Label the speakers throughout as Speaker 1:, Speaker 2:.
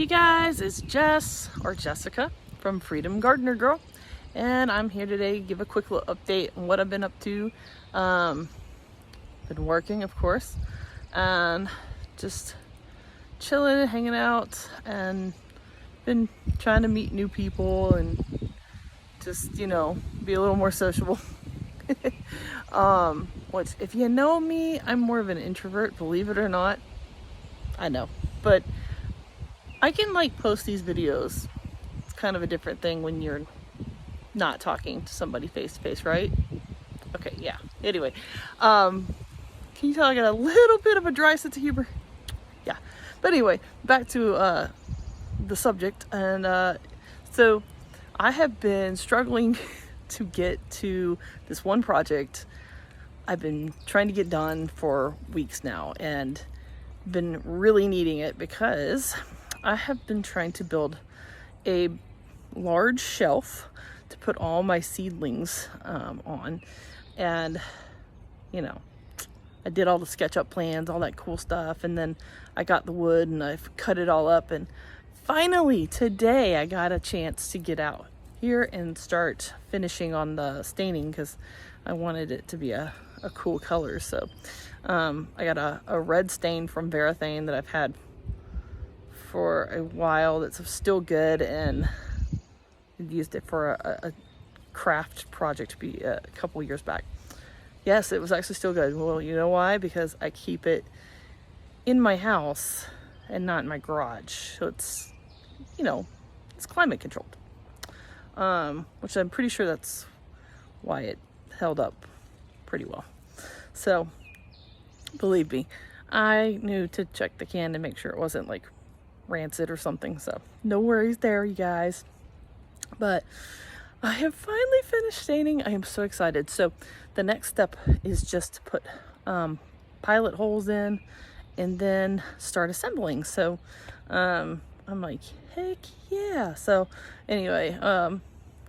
Speaker 1: you guys, it's Jess or Jessica from Freedom Gardener Girl, and I'm here today to give a quick little update on what I've been up to. Been working, of course, and just chilling, hanging out, and been trying to meet new people and just, be a little more sociable. Which, if you know me, I'm more of an introvert, believe it or not. I know, but I can post these videos. It's kind of a different thing when you're not talking to somebody face to face, right? Okay, yeah. Anyway, can you tell I got a little bit of a dry sense of humor? Yeah. But anyway, back to the subject. And so I have been struggling to get to this one project I've been trying to get done for weeks now, and been really needing it because I have been trying to build a large shelf to put all my seedlings on. And I did all the SketchUp plans, all that cool stuff, and then I got the wood and I've cut it all up, and finally today I got a chance to get out here and start finishing on the staining because I wanted it to be a cool color. So I got a red stain from Varathane that I've had for a while that's still good, and used it for a craft project a couple years back. Yes, it was actually still good. Well, you know why? Because I keep it in my house and not in my garage, so it's it's climate controlled, which I'm pretty sure that's why it held up pretty well. So believe me, I knew to check the can to make sure it wasn't rancid or something, so no worries there, you guys. But I have finally finished staining. I am so excited. So the next step is just to put pilot holes in and then start assembling. So I'm like, heck yeah. So anyway, I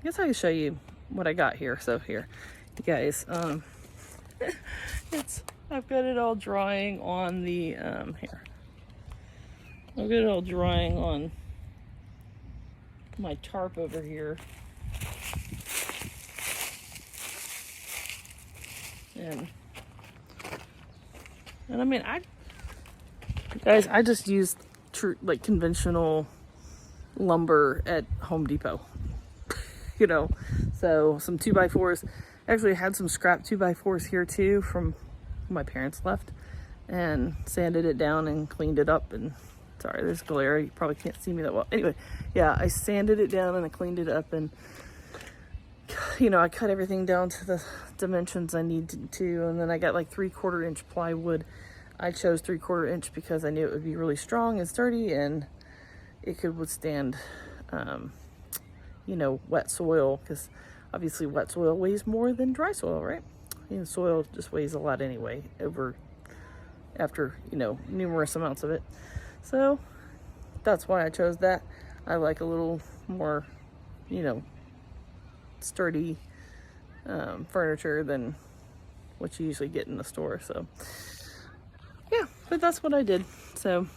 Speaker 1: guess I can show you what I got here. So here, you guys, I've got it all drying on the here. I've got it all drying on my tarp over here. And I mean, I just used conventional lumber at Home Depot. So some 2x4s. Actually, I had some scrap 2x4s here too from my parents left, and sanded it down and cleaned it up. And sorry, there's glare, you probably can't see me that well. Anyway, yeah, I sanded it down and I cleaned it up, and I cut everything down to the dimensions I needed to. And then I got 3/4 inch plywood. I chose 3/4 inch because I knew it would be really strong and sturdy, and it could withstand wet soil, because obviously wet soil weighs more than dry soil, right? Soil just weighs a lot anyway after numerous amounts of it. So that's why I chose that. I like a little more sturdy furniture than what you usually get in the store. So yeah, but that's what I did. So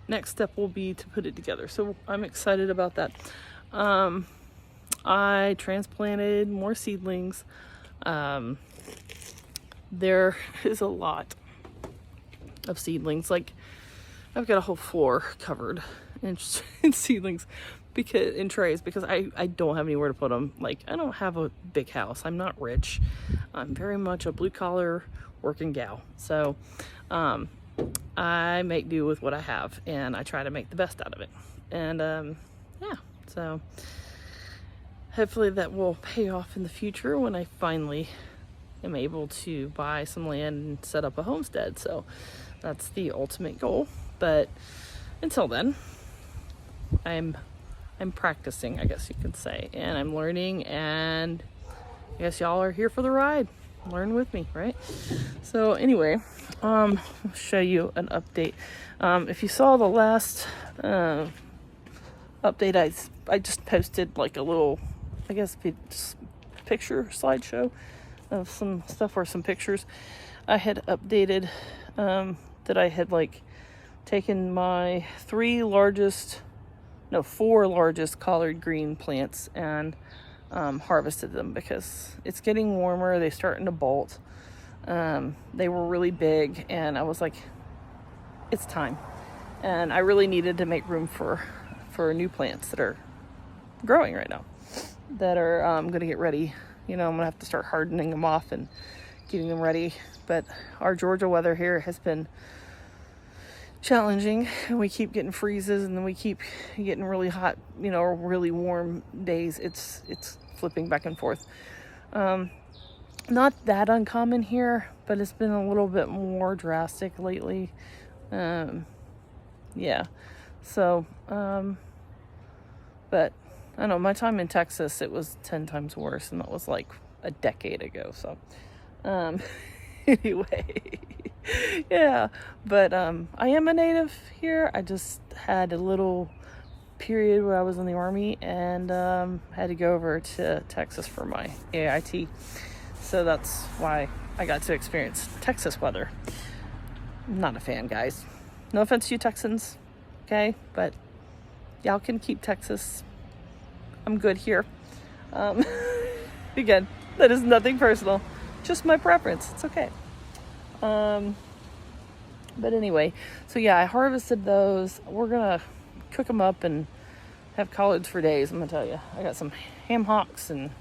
Speaker 1: next step will be to put it together. So I'm excited about that. I transplanted more seedlings. There is a lot of seedlings. I've got a whole floor covered in seedlings in trays, because I don't have anywhere to put them. I don't have a big house. I'm not rich. I'm very much a blue collar working gal. So I make do with what I have, and I try to make the best out of it. And yeah, so hopefully that will pay off in the future when I finally am able to buy some land and set up a homestead. So that's the ultimate goal. But until then, I'm practicing, I guess you could say, and I'm learning, and I guess y'all are here for the ride. Learn with me, right? So anyway, I'll show you an update. If you saw the last update, I just posted a little, I guess, picture slideshow of some stuff, or some pictures. I had updated that I had taken my 3 largest no, 4 largest collard green plants and harvested them because it's getting warmer. They're starting to bolt. They were really big, and I was like, it's time. And I really needed to make room for new plants that are growing right now, that are going to get ready. I'm going to have to start hardening them off and getting them ready. But our Georgia weather here has been challenging, and we keep getting freezes, and then we keep getting really hot, or really warm days. It's flipping back and forth. Not that uncommon here, but it's been a little bit more drastic lately. Yeah. So, but I don't know, my time in Texas, it was 10 times worse, and that was like a decade ago. So, anyway, yeah, but, I am a native here. I just had a little period where I was in the Army, and, had to go over to Texas for my AIT. So that's why I got to experience Texas weather. I'm not a fan, guys. No offense to you Texans, okay? But y'all can keep Texas. I'm good here. Again, that is nothing personal. Just my preference. It's okay. But anyway, so yeah, I harvested those. We're going to cook them up and have collards for days, I'm going to tell you. I got some ham hocks and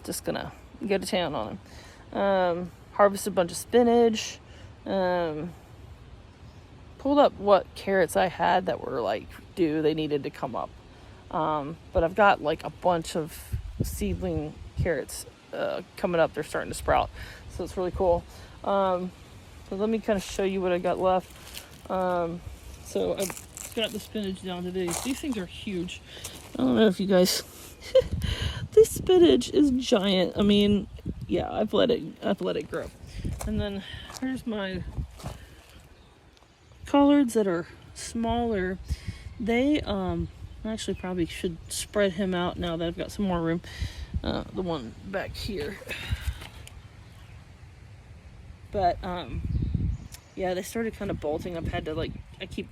Speaker 1: just going to go to town on them. Harvested a bunch of spinach. Pulled up what carrots I had that were like due. They needed to come up. But I've got like a bunch of seedling carrots coming up. They're starting to sprout. So it's really cool. So let me kind of show you what I got left. So I've got the spinach down to these. These things are huge. I don't know if you guys... This spinach is giant. I mean, yeah, I've let it grow. And then here's my collards that are smaller. They actually probably should spread him out now that I've got some more room. The one back here. But yeah, they started kind of bolting. I've had to I keep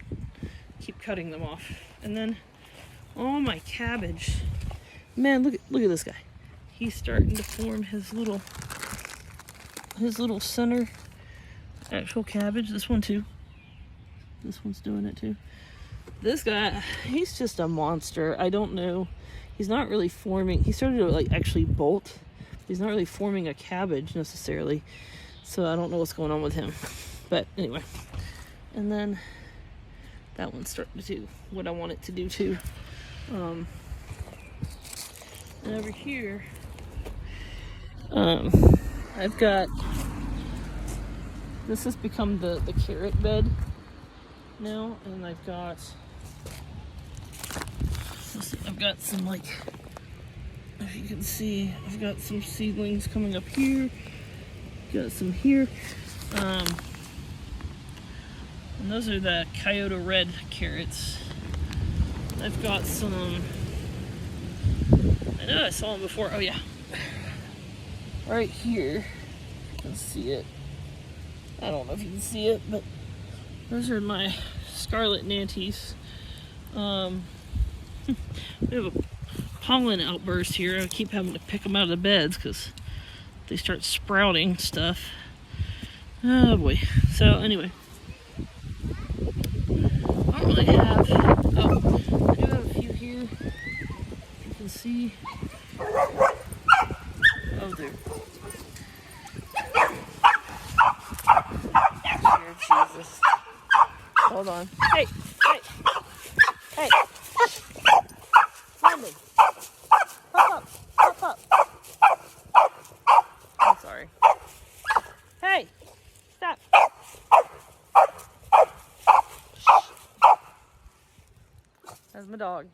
Speaker 1: cutting them off. And then all my cabbage. Man, look at this guy. He's starting to form his little center actual cabbage. This one too. This one's doing it too. This guy, he's just a monster. I don't know. He's not really forming. He started to actually bolt. He's not really forming a cabbage necessarily. So I don't know what's going on with him. But anyway. And then that one's starting to do what I want it to do too. And over here, I've got, this has become the carrot bed now, and I've got some, if you can see, I've got some seedlings coming up here, got some here, and those are the Coyote Red carrots. I've got some, I know I saw them before. Oh yeah, right here. You can see it. I don't know if you can see it, but those are my scarlet nanties. We have a pollen outburst here. I keep having to pick them out of the beds because they start sprouting stuff. Oh boy. So anyway, I don't really have. Oh, I do have a few here. You can see. Oh, there. Dear Jesus. Hold on. Hey! Hey! Hey! Landon! Pop up! Pop up! I'm sorry. Hey! Stop! That's my dog.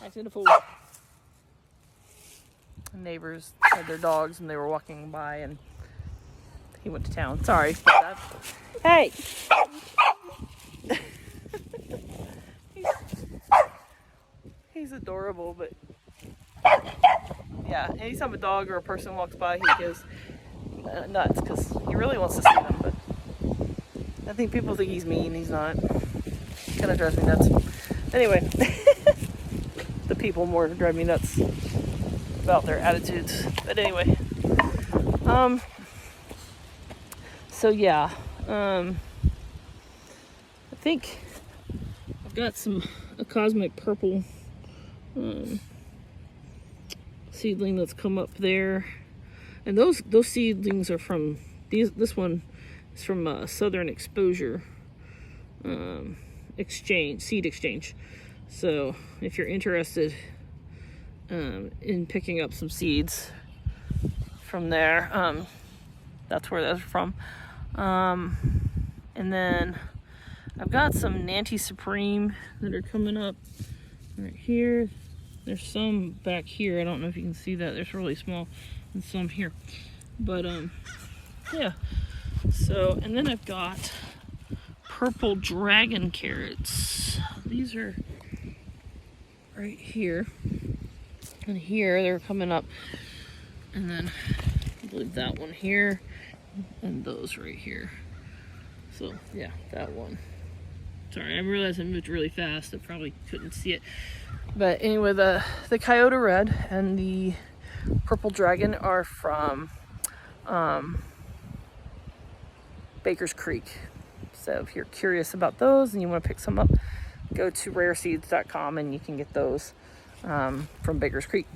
Speaker 1: Acting a fool. The neighbors had their dogs and they were walking by and he went to town. Sorry about that. Hey! He's adorable, but yeah, anytime a dog or a person walks by, he goes nuts because he really wants to see them, but I think people think he's mean. He's not. kind of drives me nuts. Anyway, the people more drive me nuts about their attitudes. But anyway, so yeah, I think I've got a cosmic purple seedling that's come up there, and those seedlings are from this one is from Southern Exposure seed exchange. So if you're interested in picking up some seeds from there, that's where those are from. And then I've got some Nanty Supreme that are coming up right here. There's some back here. I don't know if you can see that. There's really small, and some here. But yeah. So, and then I've got purple dragon carrots. These are right here. And here they're coming up. And then I believe that one here. And those right here. So yeah, that one. Sorry, I realized I moved really fast. I probably couldn't see it. But anyway, the Coyote Red and the Purple Dragon are from Baker's Creek. So if you're curious about those and you want to pick some up, go to rareseeds.com and you can get those from Baker's Creek.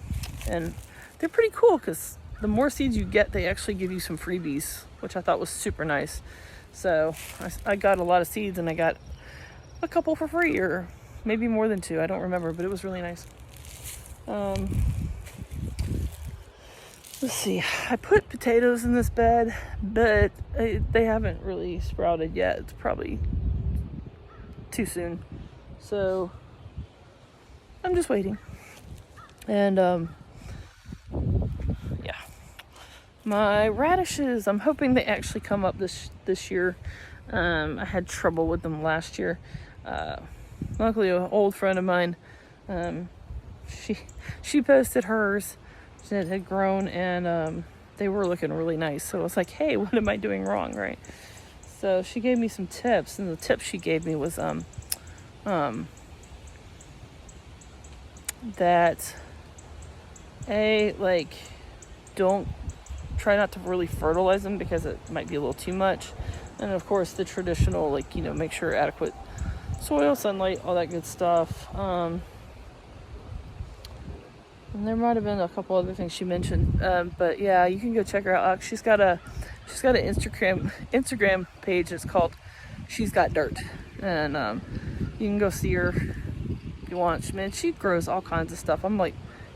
Speaker 1: And they're pretty cool because the more seeds you get, they actually give you some freebies, which I thought was super nice. So I got a lot of seeds and I got a couple for free, or maybe more than 2. I don't remember, but it was really nice. Let's see. I put potatoes in this bed, but they haven't really sprouted yet. It's probably too soon. So I'm just waiting. And yeah. My radishes, I'm hoping they actually come up this year. I had trouble with them last year. Luckily, an old friend of mine, she posted hers that had grown, and they were looking really nice. So I was like, hey, what am I doing wrong, right? So she gave me some tips, and the tip she gave me was that don't try not to really fertilize them because it might be a little too much. And of course, the traditional, make sure adequate soil, sunlight, all that good stuff. And there might have been a couple other things she mentioned, but yeah, you can go check her out. She's got an Instagram page. It's called She's Got Dirt, and you can go see her if you want. Man, she grows all kinds of stuff. I'm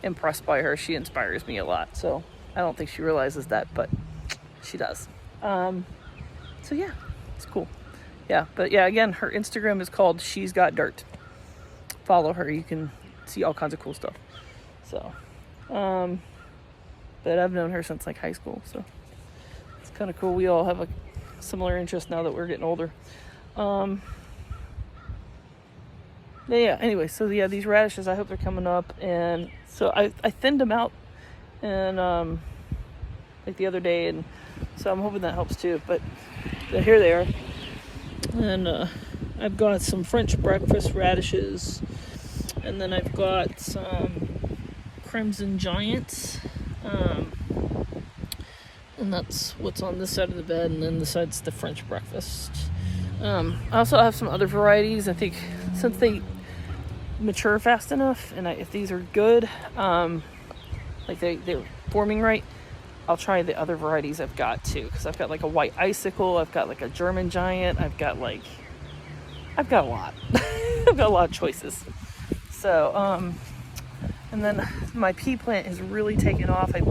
Speaker 1: impressed by her. She inspires me a lot. So I don't think she realizes that, but she does. So yeah, it's cool. Yeah, but yeah, again, her Instagram is called She's Got Dirt. Follow her. You can see all kinds of cool stuff. So, but I've known her since high school, so it's kind of cool. We all have a similar interest now that we're getting older. Yeah, anyway, so yeah, these radishes, I hope they're coming up. And so I thinned them out and the other day, and so I'm hoping that helps too. But here they are. And I've got some French breakfast radishes, and then I've got some Crimson Giants, and that's what's on this side of the bed, and then this side's the French breakfast. I also have some other varieties. I think since they mature fast enough, and if these are good, they're forming right, I'll try the other varieties I've got too, because I've got a white icicle, I've got a German giant, I've got a lot. I've got a lot of choices. So, and then my pea plant has really taken off. I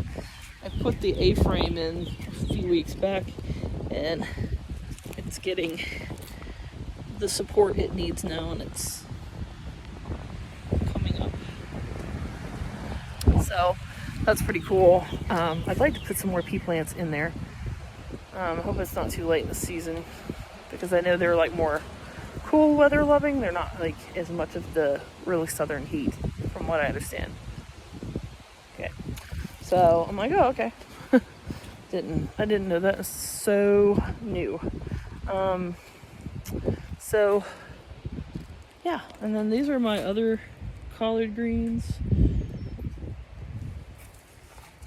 Speaker 1: put the A-frame in a few weeks back, and it's getting the support it needs now, and it's coming up. So that's pretty cool. I'd like to put some more pea plants in there. I hope it's not too late in the season, because I know they're more cool weather loving. They're not as much of the really southern heat, from what I understand. Okay, so I'm oh, okay. I didn't know that. It's so new. So yeah, and then these are my other collard greens.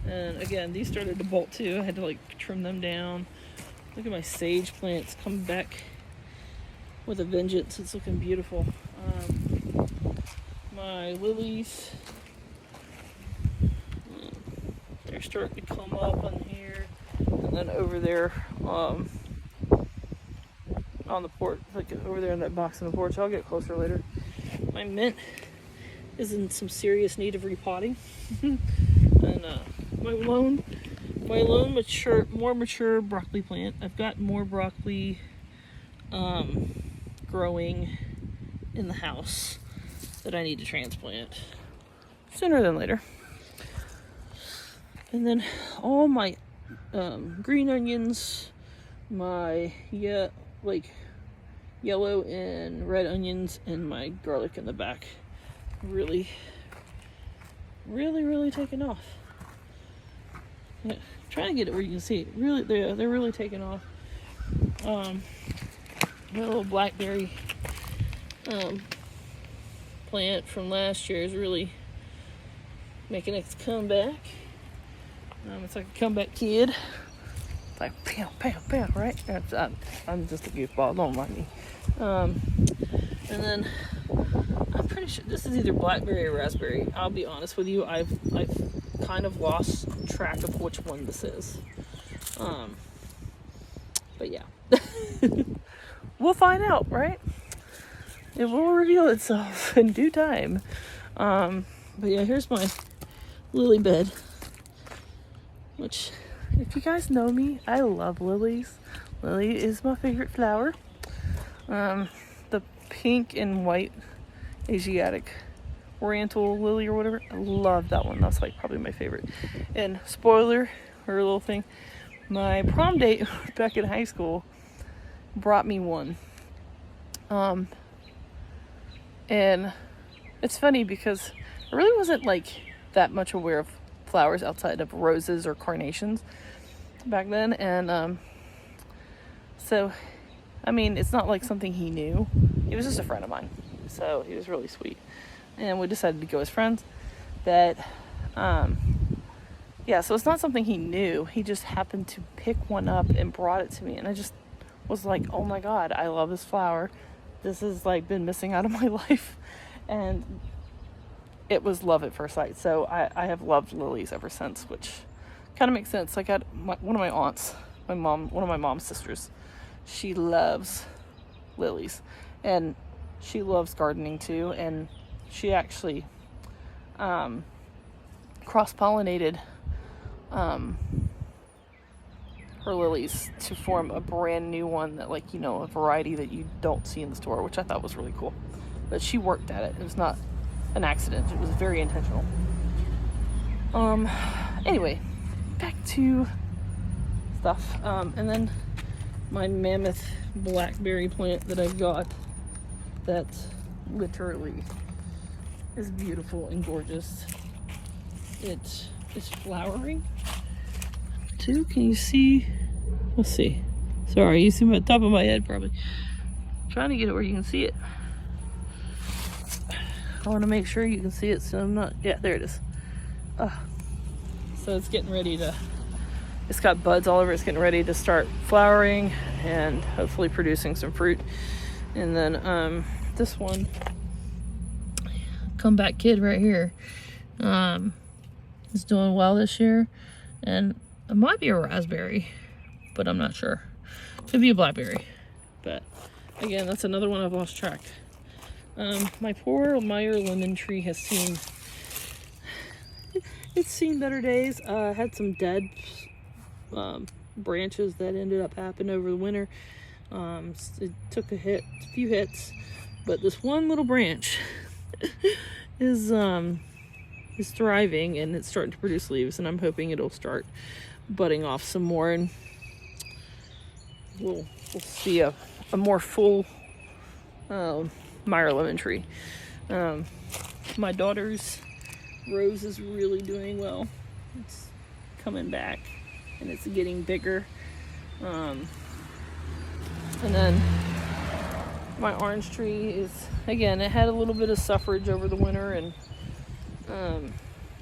Speaker 1: And again, these started to bolt too. I had to like trim them down. Look at my sage plants coming back with a vengeance. It's looking beautiful. My lilies, they're starting to come up on here. And then over there, on the porch, like over there in that box on the porch. I'll get closer later. My mint is in some serious need of repotting. And my lone more mature broccoli plant. I've got more broccoli growing in the house that I need to transplant sooner than later. And then all my green onions, my yellow and red onions, and my garlic in the back really taking off. Yeah, trying to get it where you can see it. Really, they're really taking off. My little blackberry plant from last year is really making its comeback. It's like a comeback kid. It's like pow, pow, pow, right? I'm just a goofball, don't mind me. And then I'm pretty sure this is either blackberry or raspberry. I'll be honest with you, I've kind of lost track of which one this is. But yeah. We'll find out, right? It will reveal itself in due time. But yeah, here's my lily bed, which, if you guys know me, I love lilies. Lily is my favorite flower. The pink and white Asiatic Oriental lily or whatever, I love that one. That's like probably my favorite. And spoiler, or a little thing, my prom date back in high school brought me one. And it's funny because I really wasn't like that much aware of flowers outside of roses or carnations back then. And so, I mean, it's not like something he knew. He was just a friend of mine. So he was really sweet. And we decided to go as friends. But, yeah, so it's not something he knew. He just happened to pick one up and brought it to me. And I just was like, oh my God, I love this flower. This has like been missing out of my life. And it was love at first sight. So I have loved lilies ever since, which kind of makes sense. Like one of my aunts, one of my mom's sisters, she loves lilies. And she loves gardening too. And she actually cross-pollinated her lilies to form a brand new one that, like, you know, a variety that you don't see in the store, which I thought was really cool. But she worked at it. It was not an accident. It was very intentional. Anyway, back to stuff. And then my mammoth blackberry plant that I've got that literally is beautiful and gorgeous. It is flowering too. Can you see? Let's see. Sorry, you see my top of my head probably. I'm trying to get it where you can see it. I want to make sure you can see it so I'm not... Yeah, there it is. So it's getting ready to... It's got buds all over. It's getting ready to start flowering and hopefully producing some fruit. And then this one, comeback kid right here, is doing well this year. And it might be a raspberry, but I'm not sure. Could be a blackberry. But again, that's another one I've lost track. My poor Meyer lemon tree has seen... It's seen better days. Had some dead branches that ended up happening over the winter. It took a few hits, but this one little branch is thriving and it's starting to produce leaves, and I'm hoping it'll start budding off some more, and we'll see a more full Meyer lemon tree. My daughter's rose is really doing well. It's coming back and it's getting bigger. And then My orange tree is, again, it had a little bit of suffrage over the winter, and I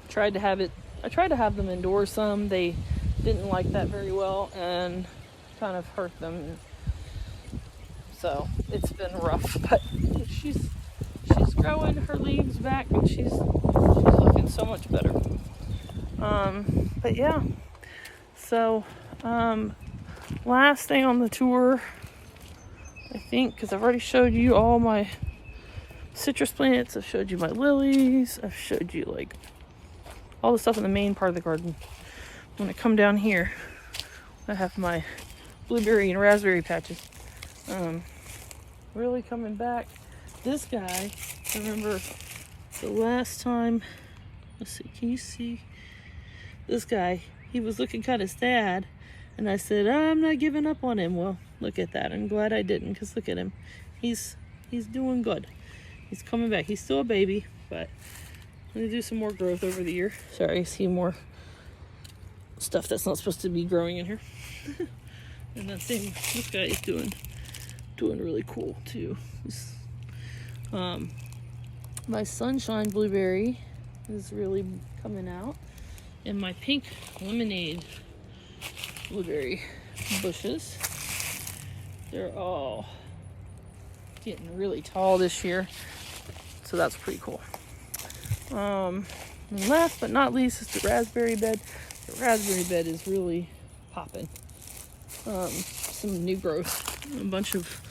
Speaker 1: tried to have them indoors some. They didn't like that very well and kind of hurt them. So it's been rough, but she's growing her leaves back, and she's looking so much better. But yeah, so last thing on the tour, I think, because I've already showed you all my citrus plants, I've showed you my lilies, I've showed you like all the stuff in the main part of the garden. When I come down here, I have my blueberry and raspberry patches. Really coming back. This guy, I remember the last time, let's see, can you see? This guy, he was looking kind of sad, and I said, I'm not giving up on him. Well, look at that. I'm glad I didn't, because look at him. He's doing good. He's coming back. He's still a baby, but I'm going to do some more growth over the year. Sorry, I see more stuff that's not supposed to be growing in here. And that thing, this guy is doing really cool too. My sunshine blueberry is really coming out, and my pink lemonade blueberry bushes, they're all getting really tall this year, so that's pretty cool. And last but not least is the raspberry bed. The raspberry bed is really popping. Some new growth, a bunch of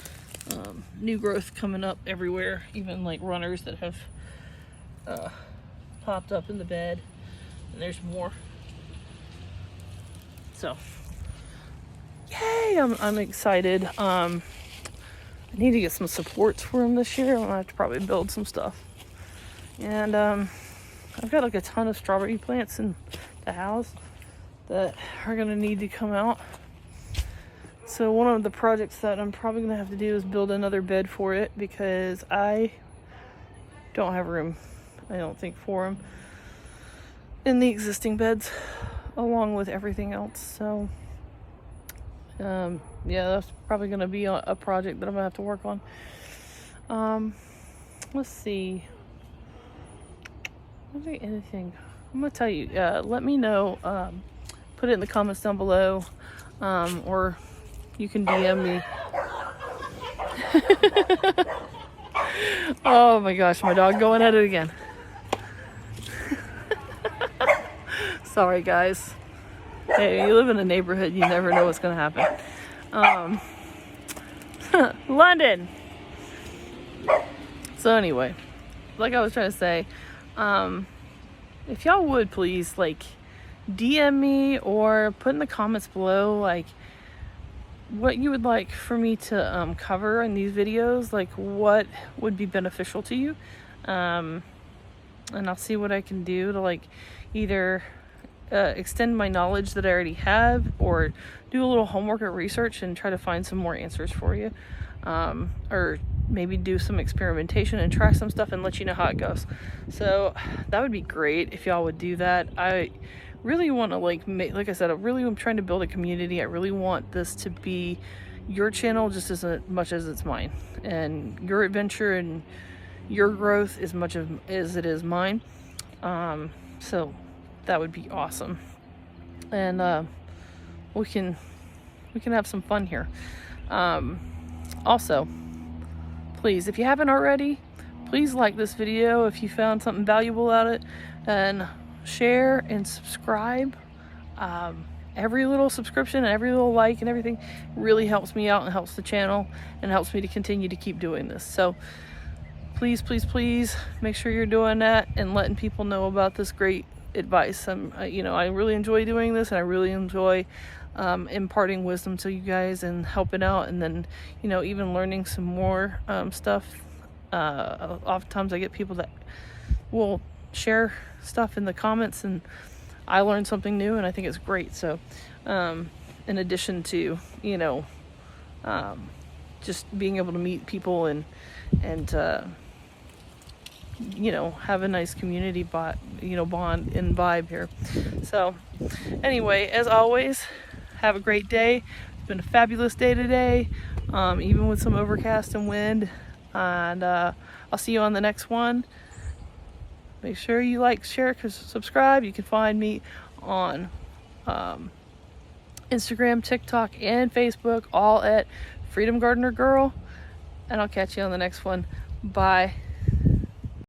Speaker 1: new growth coming up everywhere, even like runners that have popped up in the bed, and there's more. So yay, I'm excited. I need to get some supports for them this year. I'm gonna have to probably build some stuff, and I've got like a ton of strawberry plants in the house that are gonna need to come out. So one of the projects that I'm probably going to have to do is build another bed for it, because I don't have room, I don't think, for them in the existing beds along with everything else. So yeah, that's probably going to be a project that I'm going to have to work on. Let's see. Is there anything? I'm going to tell you, let me know, put it in the comments down below, or you can DM me. Oh my gosh, my dog going at it again. Sorry guys. Hey, you live in a neighborhood, you never know what's gonna happen. London. So anyway, like I was trying to say, if y'all would please like DM me or put in the comments below like what you would like for me to cover in these videos, like what would be beneficial to you, and I'll see what I can do to like either extend my knowledge that I already have, or do a little homework or research and try to find some more answers for you, or maybe do some experimentation and try some stuff and let you know how it goes. So that would be great if y'all would do that. I really want to like I said, I'm trying to build a community. I really want this to be your channel just as much as it's mine, and your adventure and your growth as much as it is mine. So that would be awesome, and we can have some fun here. Also, please, if you haven't already, please like this video if you found something valuable out of it, and share and subscribe. Every little subscription and every little like and everything really helps me out and helps the channel and helps me to continue to keep doing this. So please, please, please make sure you're doing that and letting people know about this great advice. I really enjoy doing this, and I really enjoy imparting wisdom to you guys and helping out, and then even learning some more stuff. Oftentimes I get people that will share stuff in the comments, and I learned something new, and I think it's great. So in addition to just being able to meet people and have a nice community bond and vibe here. So anyway, as always, have a great day. It's been a fabulous day today, even with some overcast and wind. And I'll see you on the next one. Make sure you like, share, subscribe. You can find me on Instagram, TikTok, and Facebook, all at Freedom Gardener Girl. And I'll catch you on the next one. Bye.